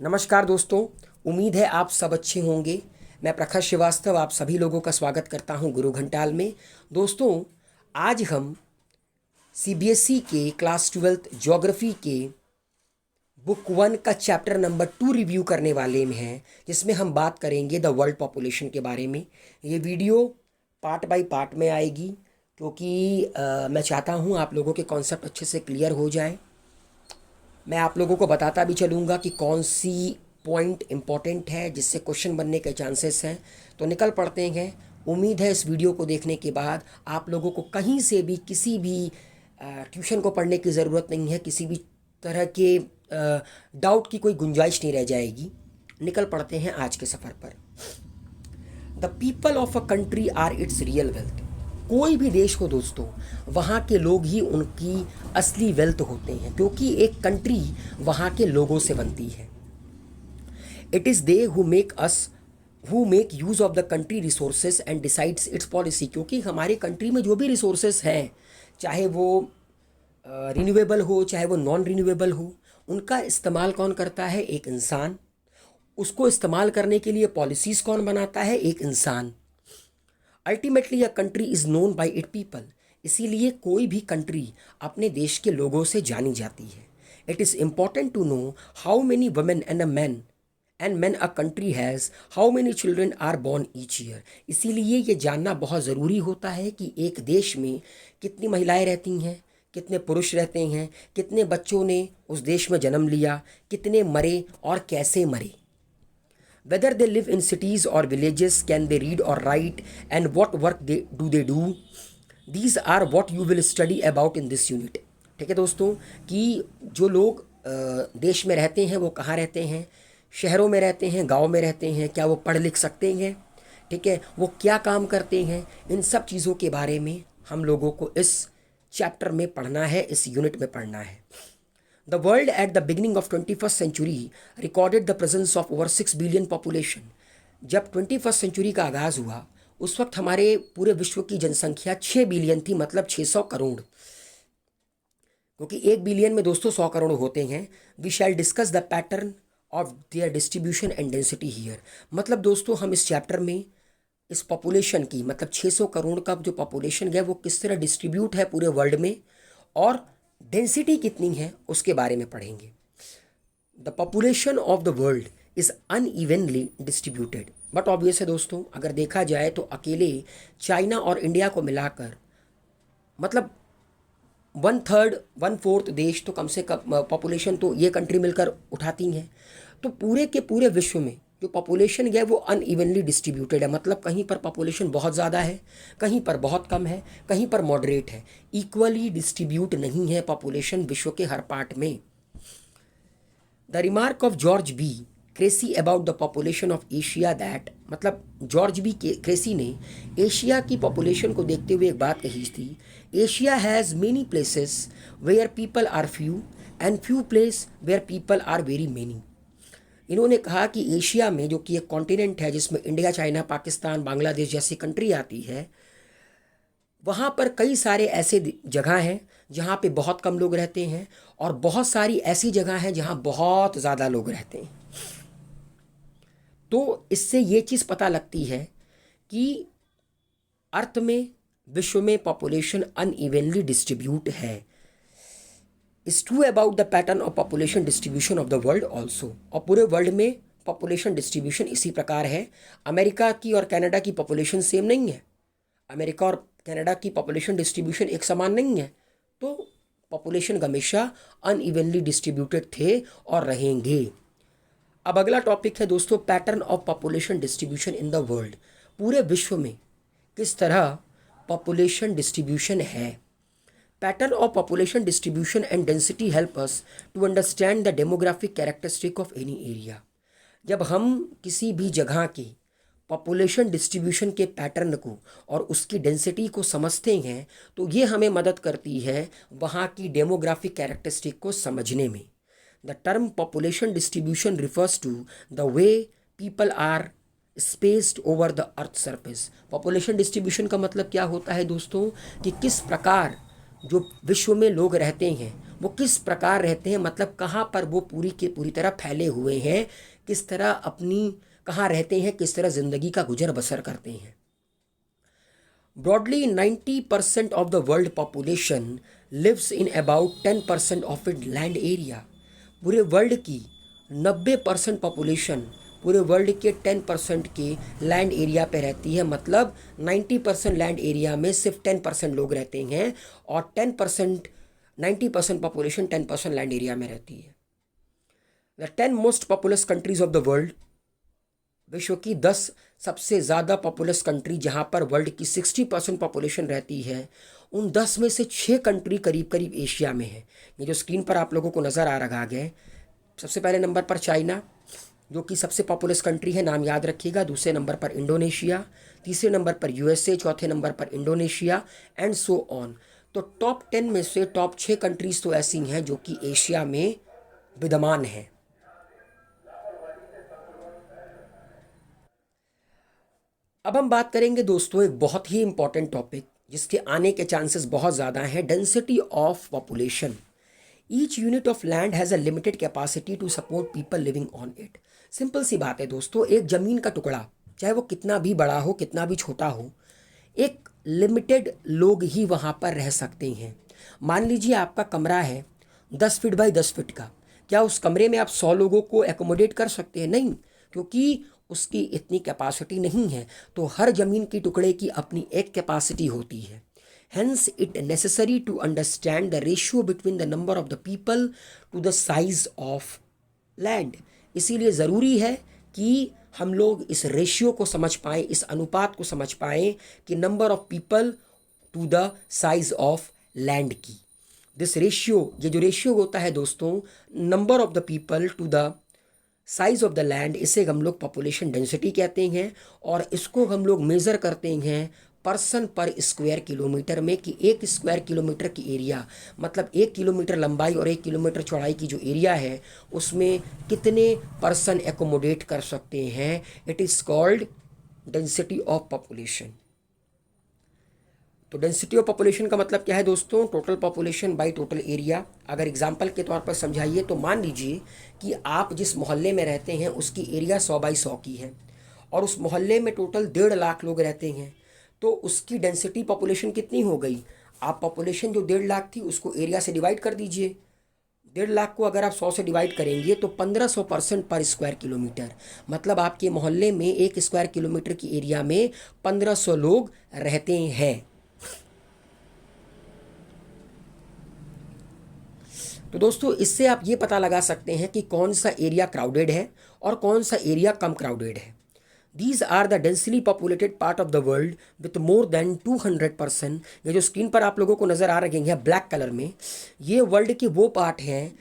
नमस्कार दोस्तों। उम्मीद है आप सब अच्छे होंगे। मैं प्रखर श्रीवास्तव आप सभी लोगों का स्वागत करता हूं गुरु घंटाल में। दोस्तों, आज हम सीबीएसई के क्लास 12th ज्योग्राफी के बुक 1 का चैप्टर नंबर 2 रिव्यू करने वाले में हैं, जिसमें हम बात करेंगे द वर्ल्ड पॉपुलेशन के बारे में। ये वीडियो पार्ट बाय पार्ट में आएगी क्योंकि मैं चाहता हूँ आप लोगों के कॉन्सेप्ट अच्छे से क्लियर हो जाए। मैं आप लोगों को बताता भी चलूँगा कि कौन सी पॉइंट इम्पॉर्टेंट है जिससे क्वेश्चन बनने के चांसेस हैं। तो निकल पड़ते हैं। उम्मीद है इस वीडियो को देखने के बाद आप लोगों को कहीं से भी किसी भी ट्यूशन को पढ़ने की ज़रूरत नहीं है, किसी भी तरह के डाउट की कोई गुंजाइश नहीं रह जाएगी। निकल पड़ते हैं आज के सफ़र पर। The people of a country are its real wealth. कोई भी देश हो दोस्तों, वहाँ के लोग ही उनकी असली वेल्थ होते हैं, क्योंकि एक कंट्री वहाँ के लोगों से बनती है। It is they who make use of the country resources and decides it's policy. क्योंकि हमारे कंट्री में जो भी रिसोर्सेज हैं, चाहे वो रिन्यूएबल हो चाहे वो नॉन रिन्यूएबल हो, उनका इस्तेमाल कौन करता है? एक इंसान। उसको इस्तेमाल करने के लिए पॉलिसीज़ कौन बनाता है? एक इंसान। Ultimately a country is known by it people. इसीलिए कोई भी कंट्री अपने देश के लोगों से जानी जाती है। It is important to know how many women and man a country has, how many children are born each year. इसीलिए ये जानना बहुत ज़रूरी होता है कि एक देश में कितनी महिलाएं रहती हैं, कितने पुरुष रहते हैं, कितने बच्चों ने उस देश में जन्म लिया, कितने मरे और कैसे मरे। Whether they live in cities or villages, can they read or write, and what work they do? These are what you will study about in this unit. ठीक है दोस्तों, कि जो लोग देश में रहते हैं वो कहाँ रहते हैं? शहरों में रहते हैं, गांव में रहते हैं, क्या वो पढ़ लिख सकते हैं? ठीक है, वो क्या काम करते हैं? इन सब चीज़ों के बारे में हम लोगों को इस चैप्टर में पढ़ना है, इस यूनिट में पढ़ना है। The world at the beginning of 21st century recorded the presence of over 6 billion population. जब 21st century का आगाज़ हुआ, उस वक्त हमारे पूरे विश्व की जनसंख्या 6 बिलियन थी, मतलब 600 करोड़। क्योंकि 1 बिलियन में दोस्तों 100 करोड़ होते हैं। We shall discuss the pattern of their distribution and density here. मतलब दोस्तों, हम इस चैप्टर में इस पॉपुलेशन की, मतलब 600 करोड़ का जो पॉपुलेशन है वो किस तरह डिस्ट्रीब्यूट है पूरे वर्ल्ड में, और डेंसिटी कितनी है उसके बारे में पढ़ेंगे। The population of the world is unevenly distributed. But obvious है दोस्तों, अगर देखा जाए तो अकेले चाइना और इंडिया को मिलाकर, मतलब 1/3 1/4 देश तो कम से कम पॉपुलेशन तो ये कंट्री मिलकर उठाती हैं। तो पूरे के पूरे विश्व में जो पॉपुलेशन है वो अनइवनली डिस्ट्रीब्यूटेड है। मतलब कहीं पर पॉपुलेशन बहुत ज़्यादा है, कहीं पर बहुत कम है, कहीं पर मॉडरेट है। इक्वली डिस्ट्रीब्यूट नहीं है पॉपुलेशन विश्व के हर पार्ट में। The remark of George B Cressey about the population of Asia that, मतलब जॉर्ज बी क्रेसी ने एशिया की पॉपुलेशन को देखते हुए एक बात कही थी। Asia has many places where people are few and few place where people are very many. इन्होंने कहा कि एशिया में, जो कि एक कॉन्टिनेंट है जिसमें इंडिया, चाइना, पाकिस्तान, बांग्लादेश जैसी कंट्री आती है, वहाँ पर कई सारे ऐसे जगह हैं जहाँ पे बहुत कम लोग रहते हैं, और बहुत सारी ऐसी जगह हैं जहाँ बहुत ज़्यादा लोग रहते हैं। तो इससे ये चीज़ पता लगती है कि अर्थ में, विश्व में पॉपुलेशन अनइवनली डिस्ट्रीब्यूट है। Is true about the pattern of population distribution of the world also. और पूरे वर्ल्ड में पॉपुलेशन डिस्ट्रीब्यूशन इसी प्रकार है। अमेरिका की और कनाडा की पॉपुलेशन सेम नहीं है। अमेरिका और कनाडा की पॉपुलेशन डिस्ट्रीब्यूशन एक समान नहीं है। तो पॉपुलेशन हमेशा अनइवनली डिस्ट्रीब्यूटेड थे और रहेंगे। अब अगला टॉपिक है दोस्तों, pattern of population distribution in the world. पूरे विश्व में किस तरह पॉपुलेशन डिस्ट्रीब्यूशन है। Pattern of population distribution and density help us to understand the demographic characteristic of any area. जब हम किसी भी जगह के पॉपुलेशन डिस्ट्रीब्यूशन के पैटर्न को और उसकी डेंसिटी को समझते हैं, तो ये हमें मदद करती है वहाँ की डेमोग्राफिक कैरेक्टरिस्टिक को समझने में। The term population distribution refers to the way people are spaced over the earth surface. Population distribution का मतलब क्या होता है दोस्तों, कि किस प्रकार जो विश्व में लोग रहते हैं वो किस प्रकार रहते हैं, मतलब कहाँ पर वो पूरी के पूरी तरह फैले हुए हैं, किस तरह अपनी कहाँ रहते हैं, किस तरह ज़िंदगी का गुजर बसर करते हैं। Broadly 90% of the world population lives in about 10% of it land area. पूरे वर्ल्ड की 90% पॉपुलेशन पूरे वर्ल्ड के 10% के लैंड एरिया पे रहती है, मतलब 90% लैंड एरिया में सिर्फ 10% लोग रहते हैं और 10% 90% पॉपुलेशन 10% लैंड एरिया में रहती है। The 10 most populous countries of the world, विश्व की 10 सबसे ज़्यादा पॉपुलस कंट्री जहाँ पर वर्ल्ड की 60% पॉपुलेशन रहती है, उन 10 में से 6 कंट्री करीब करीब एशिया में है। ये जो स्क्रीन पर आप लोगों को नज़र आ रहा है, सबसे पहले नंबर पर चाइना जो कि सबसे पॉपुलस कंट्री है, नाम याद रखिएगा। दूसरे नंबर पर इंडोनेशिया, तीसरे नंबर पर यूएसए, चौथे नंबर पर इंडोनेशिया एंड सो ऑन। तो टॉप 10 में से टॉप 6 कंट्रीज़ तो ऐसी हैं जो कि एशिया में विद्यमान हैं। अब हम बात करेंगे दोस्तों एक बहुत ही इंपॉर्टेंट टॉपिक जिसके आने के चांसेस बहुत ज़्यादा हैं, density of population. Each unit of land has a limited capacity to support people living on it. Simple सी बात है दोस्तों, एक ज़मीन का टुकड़ा चाहे वो कितना भी बड़ा हो कितना भी छोटा हो, एक लिमिटेड लोग ही वहाँ पर रह सकते हैं। मान लीजिए आपका कमरा है 10 फीट बाई 10 फीट का, क्या उस कमरे में आप 100 लोगों को एकोमोडेट कर सकते हैं? नहीं, क्योंकि उसकी इतनी कैपेसिटी नहीं है। तो हर ज़मीन की टुकड़े की अपनी एक कैपेसिटी होती है। Hence, it necessary to understand the ratio between the number of the people to the size of land। इसीलिए ज़रूरी है कि हम लोग इस रेशियो को समझ पाएँ, इस अनुपात को समझ पाएँ कि number of people to the size of land की। दिस रेशियो, ये जो रेशियो होता है दोस्तों, number of the people to the size of the land, इसे हम लोग पॉपुलेशन डेंसिटी कहते हैं और इसको हम लोग मेज़र करते हैं पर्सन पर स्क्वायर किलोमीटर में, कि 1 स्क्वायर किलोमीटर की एरिया, मतलब 1 किलोमीटर लंबाई और 1 किलोमीटर चौड़ाई की जो एरिया है उसमें कितने पर्सन एकोमोडेट कर सकते हैं। It is called density of population. तो डेंसिटी ऑफ पॉपुलेशन का मतलब क्या है दोस्तों? Total population by total area. अगर एग्जांपल के तौर पर समझाइए तो मान लीजिए कि आप जिस मोहल्ले में रहते हैं उसकी एरिया 100 बाई 100 की है और उस मोहल्ले में टोटल 1.5 लाख लोग रहते हैं, तो उसकी डेंसिटी पॉपुलेशन कितनी हो गई? आप पॉपुलेशन जो 1.5 लाख थी उसको एरिया से डिवाइड कर दीजिए। 1.5 लाख को अगर आप 100 से डिवाइड करेंगे तो 1500% पर स्क्वायर किलोमीटर, मतलब आपके मोहल्ले में 1 स्क्वायर किलोमीटर की एरिया में 1500 लोग रहते हैं। तो दोस्तों इससे आप ये पता लगा सकते हैं कि कौन सा एरिया क्राउडेड है और कौन सा एरिया कम क्राउडेड है। These are the densely populated part of the world with more than 200%। ये जो स्क्रीन पर आप लोगों को नज़र आ रहे हैं ब्लैक कलर में, ये वर्ल्ड के वो पार्ट हैं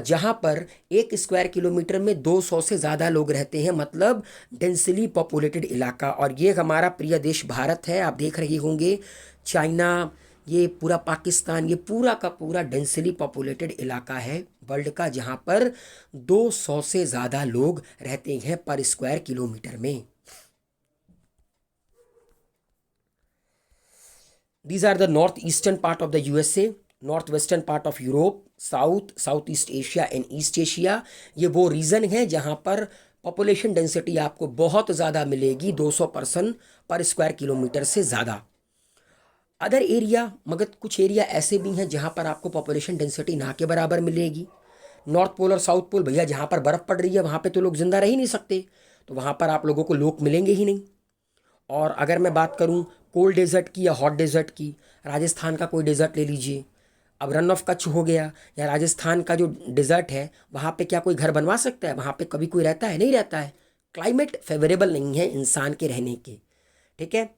जहाँ पर 1 स्क्वायर किलोमीटर में 200 से ज़्यादा लोग रहते हैं, मतलब डेंसली पॉपुलेटेड इलाका। और ये हमारा प्रिय देश भारत है। आप देख रहे होंगे चाइना, ये पूरा पाकिस्तान, ये पूरा का पूरा डेंसली पॉपुलेटेड इलाका है वर्ल्ड का, जहाँ पर 200 से ज़्यादा लोग रहते हैं पर स्क्वायर किलोमीटर में। These are the north eastern part of the USA, north western part of Europe, south east Asia and east Asia. ये वो रीजन है जहाँ पर पॉपुलेशन डेंसिटी आपको बहुत ज़्यादा मिलेगी, 200% पर स्क्वायर किलोमीटर से ज़्यादा। अदर एरिया, मगर कुछ एरिया ऐसे भी हैं जहाँ पर आपको पॉपुलेशन डेंसिटी ना के बराबर मिलेगी। नॉर्थ पोल और साउथ पोल, भैया जहाँ पर बर्फ़ पड़ रही है वहाँ पे तो लोग ज़िंदा रह ही नहीं सकते, तो वहाँ पर आप लोगों को लोग मिलेंगे ही नहीं। और अगर मैं बात करूँ कोल्ड डेजर्ट की या हॉट डेजर्ट की, राजस्थान का कोई डेजर्ट ले लीजिए, अब रन ऑफ कच्छ हो गया या राजस्थान का जो डेजर्ट है, वहाँ पे क्या कोई घर बनवा सकता है? वहाँ पे कभी कोई रहता है? नहीं रहता है। क्लाइमेट फेवरेबल नहीं है इंसान के रहने के, ठीक है।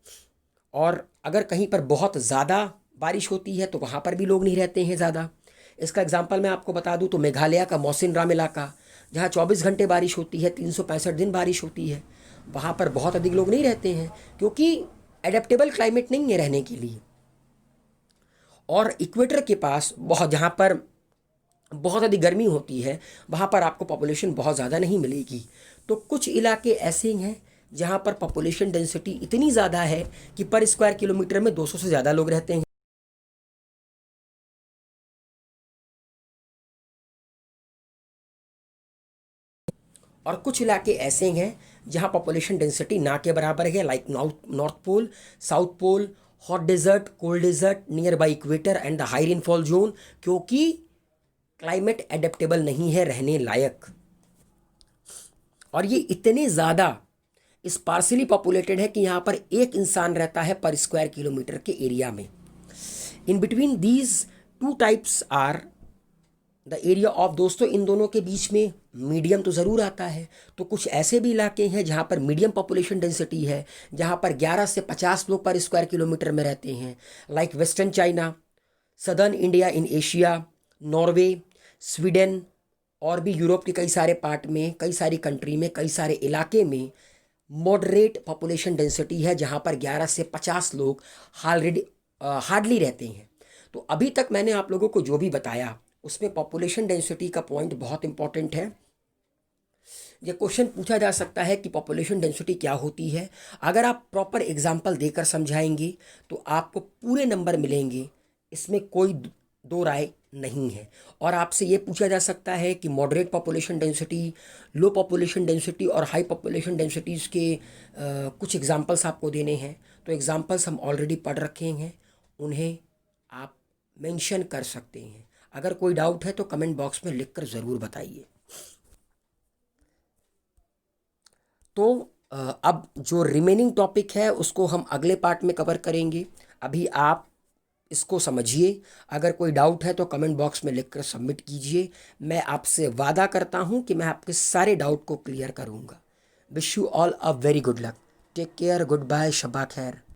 और अगर कहीं पर बहुत ज़्यादा बारिश होती है तो वहाँ पर भी लोग नहीं रहते हैं ज़्यादा। इसका एग्जांपल मैं आपको बता दूँ तो मेघालय का मौसिनराम इलाका, जहाँ 24 घंटे बारिश होती है, 365 दिन बारिश होती है, वहाँ पर बहुत अधिक लोग नहीं रहते हैं क्योंकि एडेप्टेबल क्लाइमेट नहीं है रहने के लिए। और इक्वेटर के पास बहुत, जहाँ पर बहुत अधिक गर्मी होती है, वहाँ पर आपको पॉपुलेशन बहुत ज़्यादा नहीं मिलेगी। तो कुछ इलाके ऐसे हैं जहाँ पर पॉपुलेशन डेंसिटी इतनी ज़्यादा है कि पर स्क्वायर किलोमीटर में 200 से ज़्यादा लोग रहते हैं। और कुछ इलाके ऐसे हैं जहाँ पॉपुलेशन डेंसिटी ना के बराबर है, like north pole, south pole, hot desert, cold desert, near by equator and the high rainfall zone, क्योंकि क्लाइमेट एडेप्टेबल नहीं है रहने लायक। और ये इतने ज़्यादा स्पार्सली पॉपुलेटेड है कि यहाँ पर एक इंसान रहता है पर स्क्वायर किलोमीटर के एरिया में। In between these two types are the area of, दोस्तों इन दोनों के बीच में मीडियम तो ज़रूर आता है। तो कुछ ऐसे भी इलाके हैं जहाँ पर मीडियम पॉपुलेशन डेंसिटी है, जहाँ पर 11 से 50 लोग पर स्क्वायर किलोमीटर में रहते हैं, like western China, southern India in Asia, Norway, Sweden और भी यूरोप के कई सारे पार्ट में, कई सारी कंट्री में, कई सारे इलाके में मॉडरेट पॉपुलेशन डेंसिटी है, जहाँ पर 11 से 50 लोग हार्डली रहते हैं। तो अभी तक मैंने आप लोगों को जो भी बताया उसमें पॉपुलेशन डेंसिटी का पॉइंट बहुत इंपॉर्टेंट है। ये क्वेश्चन पूछा जा सकता है कि पॉपुलेशन डेंसिटी क्या होती है। अगर आप प्रॉपर एग्जांपल देकर समझाएंगे तो आपको पूरे नंबर मिलेंगे, इसमें कोई दो राय नहीं है। और आपसे ये पूछा जा सकता है कि मॉडरेट पॉपुलेशन डेंसिटी, लो पॉपुलेशन डेंसिटी और हाई पॉपुलेशन डेंसिटीज़ के कुछ एग्जांपल्स आपको देने हैं। तो एग्जांपल्स हम ऑलरेडी पढ़ रखे हैं, उन्हें आप मेंशन कर सकते हैं। अगर कोई डाउट है तो कमेंट बॉक्स में लिखकर ज़रूर बताइए। तो अब जो रिमेनिंग टॉपिक है उसको हम अगले पार्ट में कवर करेंगे। अभी आप इसको समझिए। अगर कोई डाउट है तो कमेंट बॉक्स में लिखकर सबमिट कीजिए। मैं आपसे वादा करता हूँ कि मैं आपके सारे डाउट को क्लियर करूँगा। Wish you all a very good luck. Take care, good bye, शबा खैर।